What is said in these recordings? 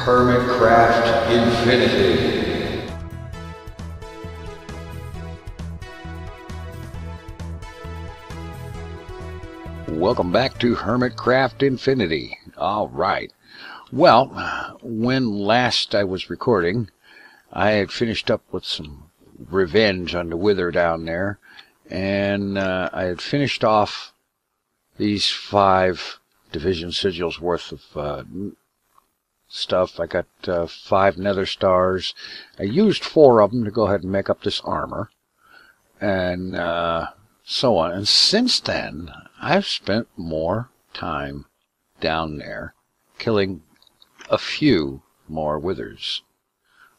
Hermitcraft Infinity. Welcome back to Hermitcraft Infinity. All right. Well, when last I was recording, I had finished up with some revenge on the Wither down there, and I had finished off these 5 division sigils worth of stuff. I got 5 nether stars. I used 4 of them to go ahead and make up this armor, and so on. And since then, I've spent more time down there killing a few more withers.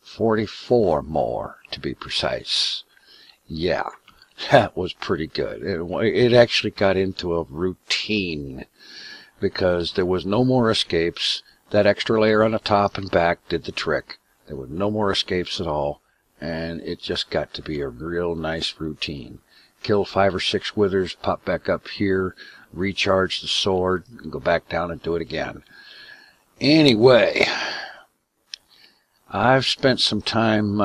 44 more, to be precise. Yeah, that was pretty good. It actually got into a routine because there was no more escapes. That extra layer on the top and back did the trick. There were no more escapes at all, and it just got to be a real nice routine. Kill 5 or 6 withers, pop back up here, recharge the sword, and go back down and do it again. Anyway, I've spent some time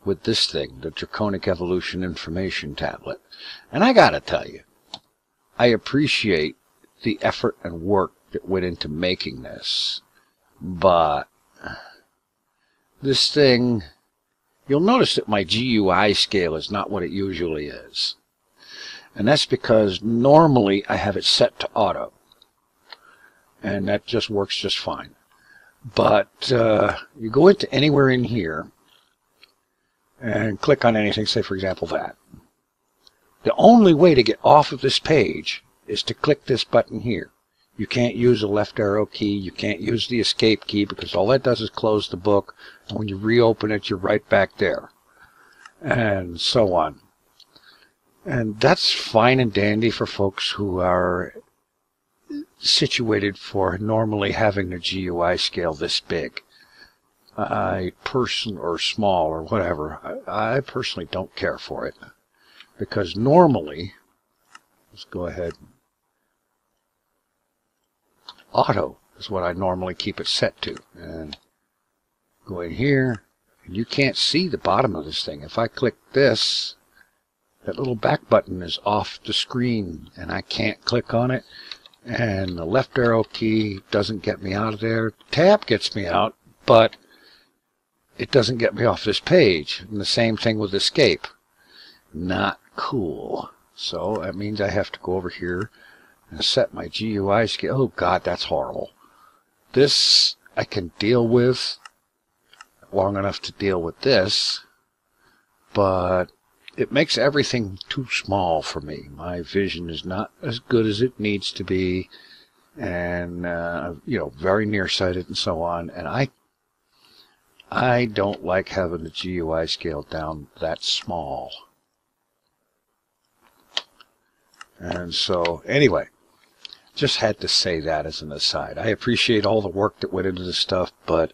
with this thing, the Draconic Evolution Information Tablet. And I gotta tell you, I appreciate the effort and work that went into making this. But this thing, you'll notice that my GUI scale is not what it usually is. And that's because normally I have it set to auto. And that just works just fine. But you go into anywhere in here and click on anything, say for example that. The only way to get off of this page is to click this button here. You can't use the left arrow key, you can't use the escape key, because all that does is close the book, and when you reopen it, you're right back there. And so on. And that's fine and dandy for folks who are situated for normally having their GUI scale this big. Or small or whatever. I personally don't care for it. Because normally, let's go ahead. Auto is what I normally keep it set to. And go in here, and you can't see the bottom of this thing. If I click this, that little back button is off the screen, and I can't click on it. And the left arrow key doesn't get me out of there. Tab gets me out, but it doesn't get me off this page. And the same thing with escape. Not cool. So that means I have to go over here and set my GUI scale. Oh God, that's horrible. This I can deal with long enough to deal with this, but it makes everything too small for me. My vision is not as good as it needs to be, and very nearsighted and so on. And I don't like having the GUI scale down that small. And so, anyway, just had to say that as an aside. I appreciate all the work that went into this stuff, but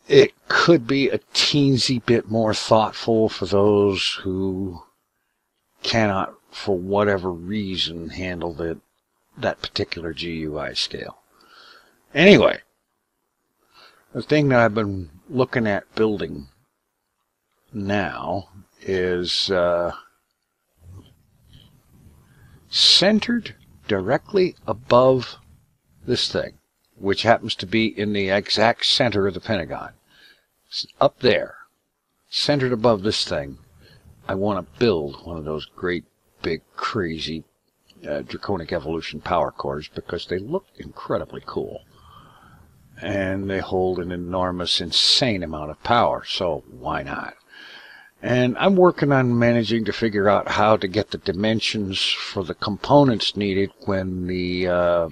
it could be a teensy bit more thoughtful for those who cannot, for whatever reason, handle that particular GUI scale. Anyway, the thing that I've been looking at building now is centered directly above this thing, which happens to be in the exact center of the Pentagon. Up there, centered above this thing, I want to build one of those great, big, crazy Draconic Evolution power cores because they look incredibly cool. And they hold an enormous, insane amount of power, so why not? And I'm working on managing to figure out how to get the dimensions for the components needed when the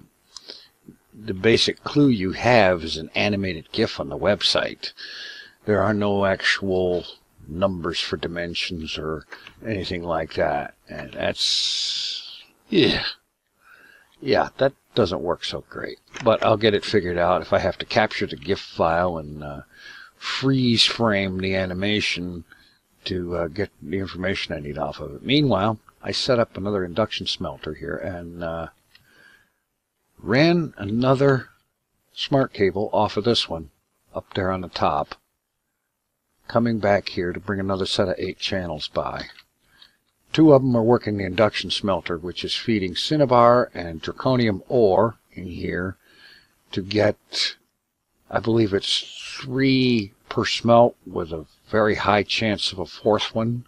basic clue you have is an animated GIF on the website. There are no actual numbers for dimensions or anything like that. And that's, yeah, that doesn't work so great. But I'll get it figured out. If I have to capture the GIF file and freeze frame the animation to get the information I need off of it. Meanwhile, I set up another induction smelter here and ran another smart cable off of this one up there on the top, coming back here to bring another set of 8 channels by. 2 of them are working the induction smelter, which is feeding cinnabar and draconium ore in here to get, I believe it's 3 per smelt with a very high chance of a 4th one.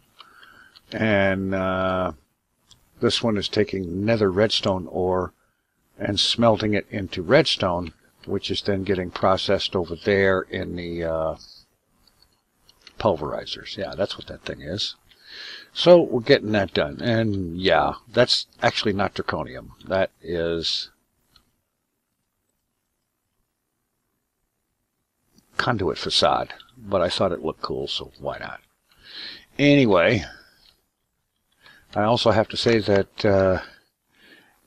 And this one is taking nether redstone ore and smelting it into redstone, which is then getting processed over there in the pulverizers. Yeah, that's what that thing is. So we're getting that done. And yeah, that's actually not draconium. That is conduit facade. But I thought it looked cool, so why not? Anyway, I also have to say that,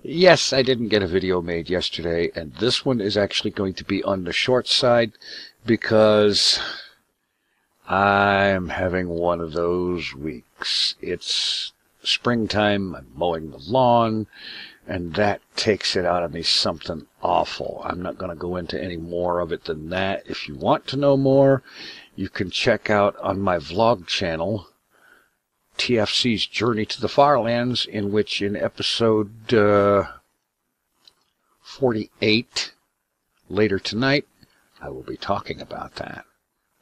yes, I didn't get a video made yesterday, and this one is actually going to be on the short side because I'm having one of those weeks. It's springtime, I'm mowing the lawn, and that takes it out of me something awful. I'm not going to go into any more of it than that. If you want to know more, you can check out on my vlog channel, TFC's Journey to the Farlands, in which in episode 48, later tonight, I will be talking about that.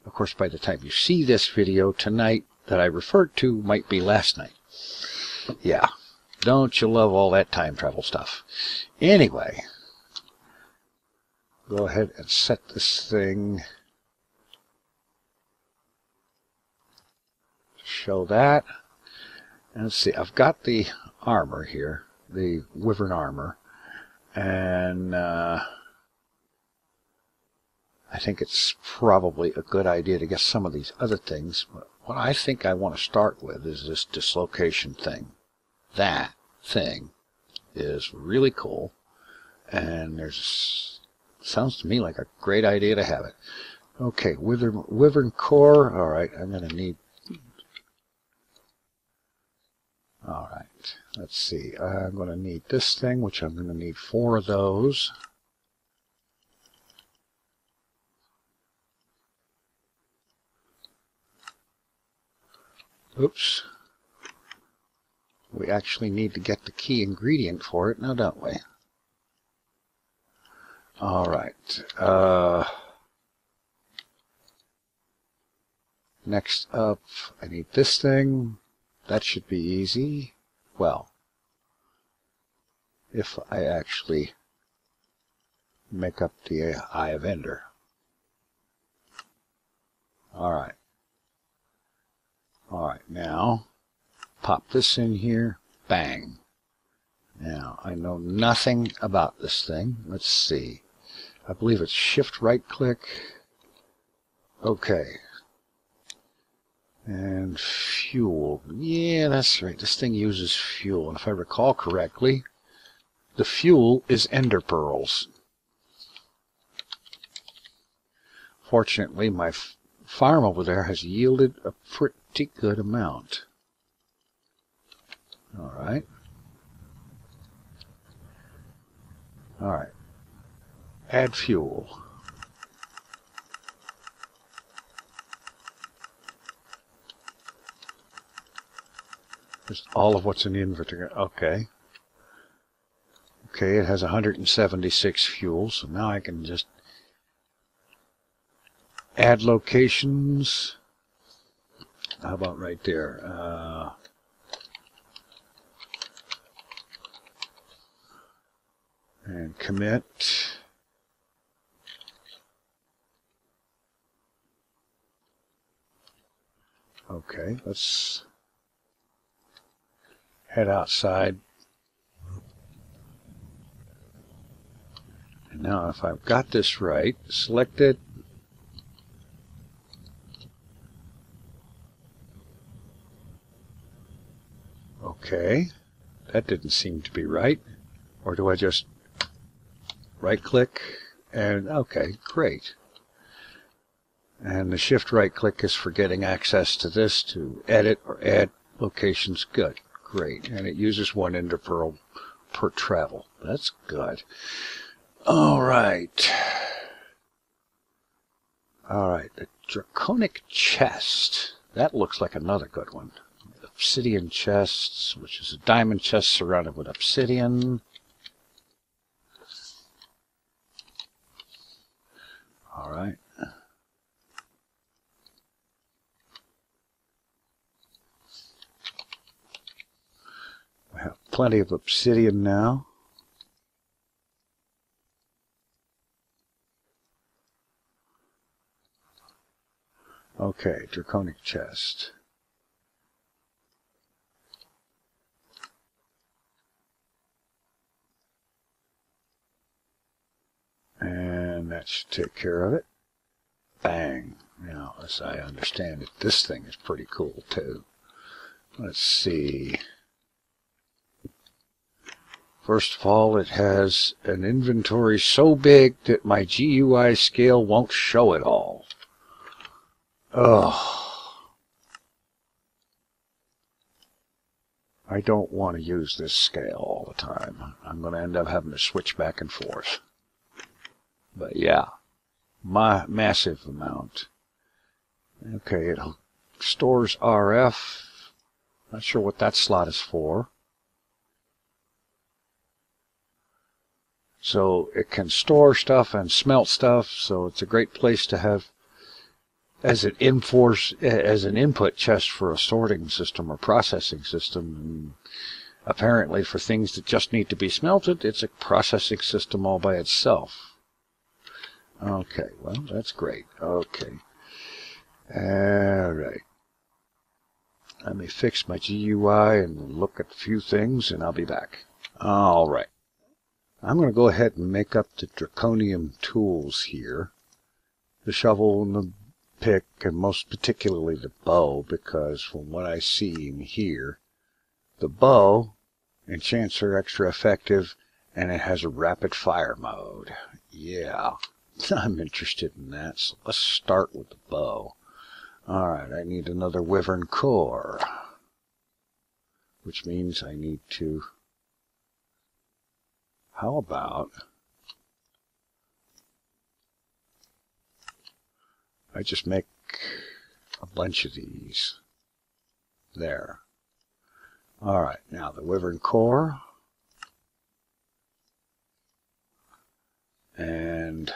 Of course, by the time you see this video tonight that I referred to might be last night. Yeah, don't you love all that time travel stuff? Anyway, go ahead and set this thing. Show that. And let's see, I've got the armor here, the wyvern armor, and I think it's probably a good idea to get some of these other things. But what I think I want to start with is this dislocation thing. That thing is really cool, and sounds to me like a great idea to have it. Okay, wyvern core. All right, I'm going to need. All right, let's see. I'm going to need this thing, which I'm going to need 4 of those. Oops. We actually need to get the key ingredient for it now, don't we? All right. Next up, I need this thing. That should be easy. Well, if I actually make up the Eye of Ender. Alright. Alright, now pop this in here. Bang. Now, I know nothing about this thing. Let's see. I believe it's shift right click. Okay. And fuel. Yeah, that's right. This thing uses fuel. And if I recall correctly, the fuel is ender pearls. Fortunately, my farm over there has yielded a pretty good amount. Alright. Alright. Add fuel. Just all of what's in the inventory. Okay. Okay, it has 176 fuel, so now I can just add locations. How about right there? And commit. Okay, let's head outside. And now if I've got this right, select it. Okay, that didn't seem to be right. Or do I just right click and okay, great. And the shift right click is for getting access to this to edit or add locations. Good. Great. And it uses 1 ender pearl per travel. That's good. All right. Alright, the Draconic chest. That looks like another good one. Obsidian chests, which is a diamond chest surrounded with obsidian. Alright. We have plenty of obsidian now. Okay, Draconic chest. And that should take care of it. Bang. Now, as I understand it, this thing is pretty cool too. Let's see. First of all, it has an inventory so big that my GUI scale won't show it all. Ugh. I don't want to use this scale all the time. I'm going to end up having to switch back and forth. But yeah, my massive amount. Okay, it stores RF. Not sure what that slot is for. So it can store stuff and smelt stuff, so it's a great place to have as an input chest for a sorting system or processing system. And apparently for things that just need to be smelted, it's a processing system all by itself. Okay, well, that's great. Okay. Alright. Let me fix my GUI and look at a few things, and I'll be back. Alright. I'm going to go ahead and make up the Draconium tools here. The shovel and the pick, and most particularly the bow, because from what I see in here, the bow enchants are extra effective, and it has a rapid fire mode. Yeah, I'm interested in that, so let's start with the bow. Alright, I need another wyvern core, which means I need to... How about I just make a bunch of these? There. Alright, now the wyvern core. And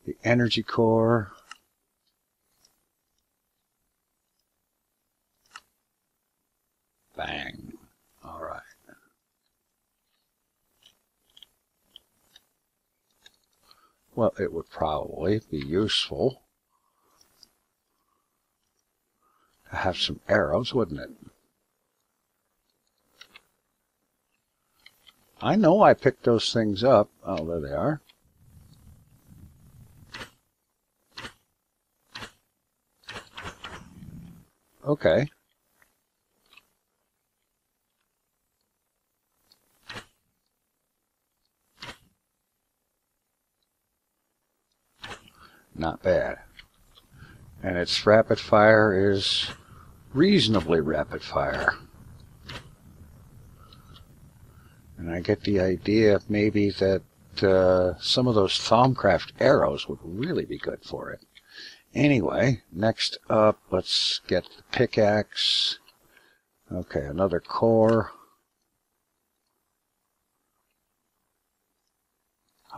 the energy core. Bang. Alright. Well, it would probably be useful to have some arrows, wouldn't it? I know I picked those things up. Oh, there they are. Okay. Not bad. And its rapid fire is reasonably rapid fire. And I get the idea maybe that some of those Thaumcraft arrows would really be good for it. Anyway, next up, let's get the pickaxe. Okay, another core.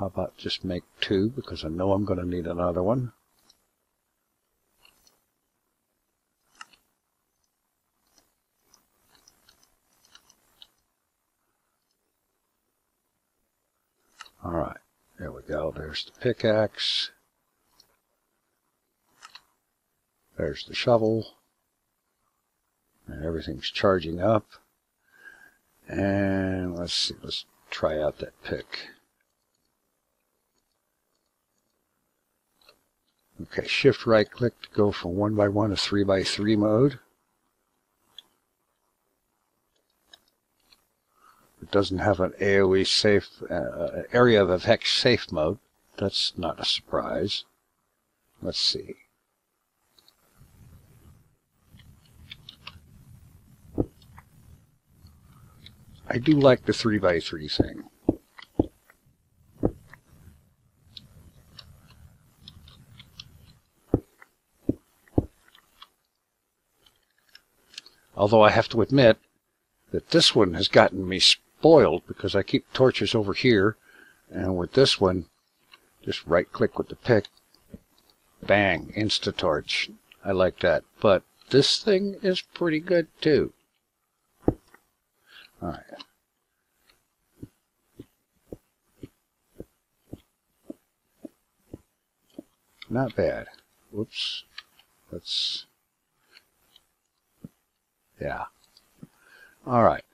How about just make two, because I know I'm going to need another one. Alright, there we go. There's the pickaxe. There's the shovel. And everything's charging up. And let's see, let's try out that pick. Okay, shift right click to go from 1x1 to 3x3 mode. It doesn't have an AoE safe, area of effect safe mode. That's not a surprise. Let's see. I do like the 3x3 thing. Although I have to admit that this one has gotten me spoiled because I keep torches over here, and with this one, just right click with the pick, bang, insta-torch. I like that. But this thing is pretty good too. Alright. Not bad. Whoops. Let's... yeah. Alright.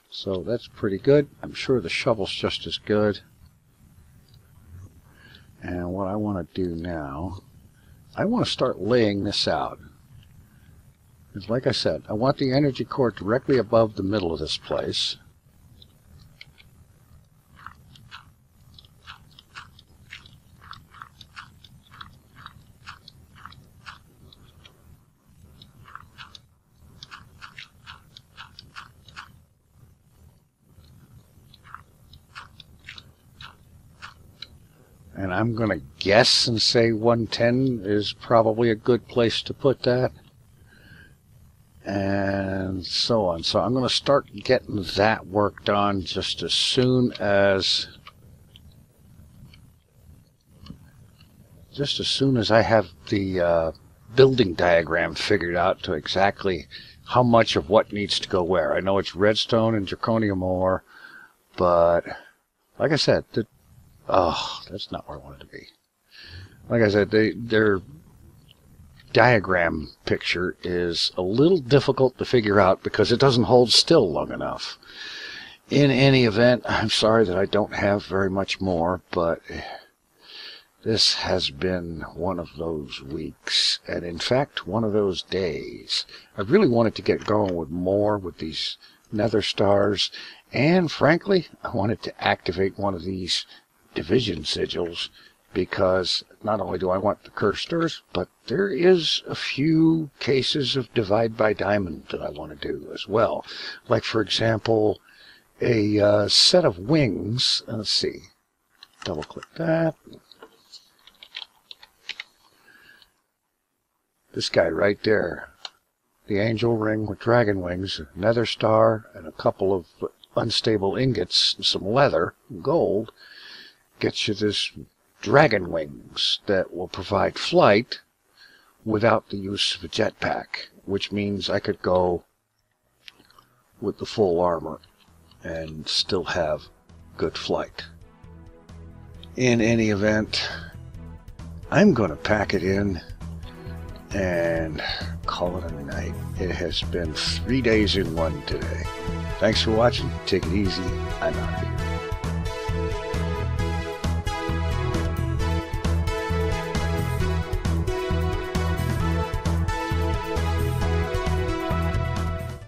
So that's pretty good. I'm sure the shovel's just as good. And what I want to do now, I want to start laying this out. Because like I said, I want the energy core directly above the middle of this place. And I'm going to guess and say 110 is probably a good place to put that. And so on. So I'm going to start getting that worked on just as soon as I have the building diagram figured out to exactly how much of what needs to go where. I know it's redstone and draconium ore, but like I said, oh, that's not where I wanted to be. Like I said, their diagram picture is a little difficult to figure out because it doesn't hold still long enough. In any event, I'm sorry that I don't have very much more, but this has been one of those weeks, and in fact, one of those days. I really wanted to get going with more with these nether stars, and frankly, I wanted to activate one of these division sigils, because not only do I want the cursed earth, but there is a few cases of divide by diamond that I want to do as well. Like, for example, a set of wings. Let's see. Double click that. This guy right there. The angel ring with dragon wings, nether star, and a couple of unstable ingots, and some leather, gold. Gets you this dragon wings that will provide flight without the use of a jetpack, which means I could go with the full armor and still have good flight. In any event, I'm going to pack it in and call it a night. It has been 3 days in one today. Thanks for watching. Take it easy. I'm out of here.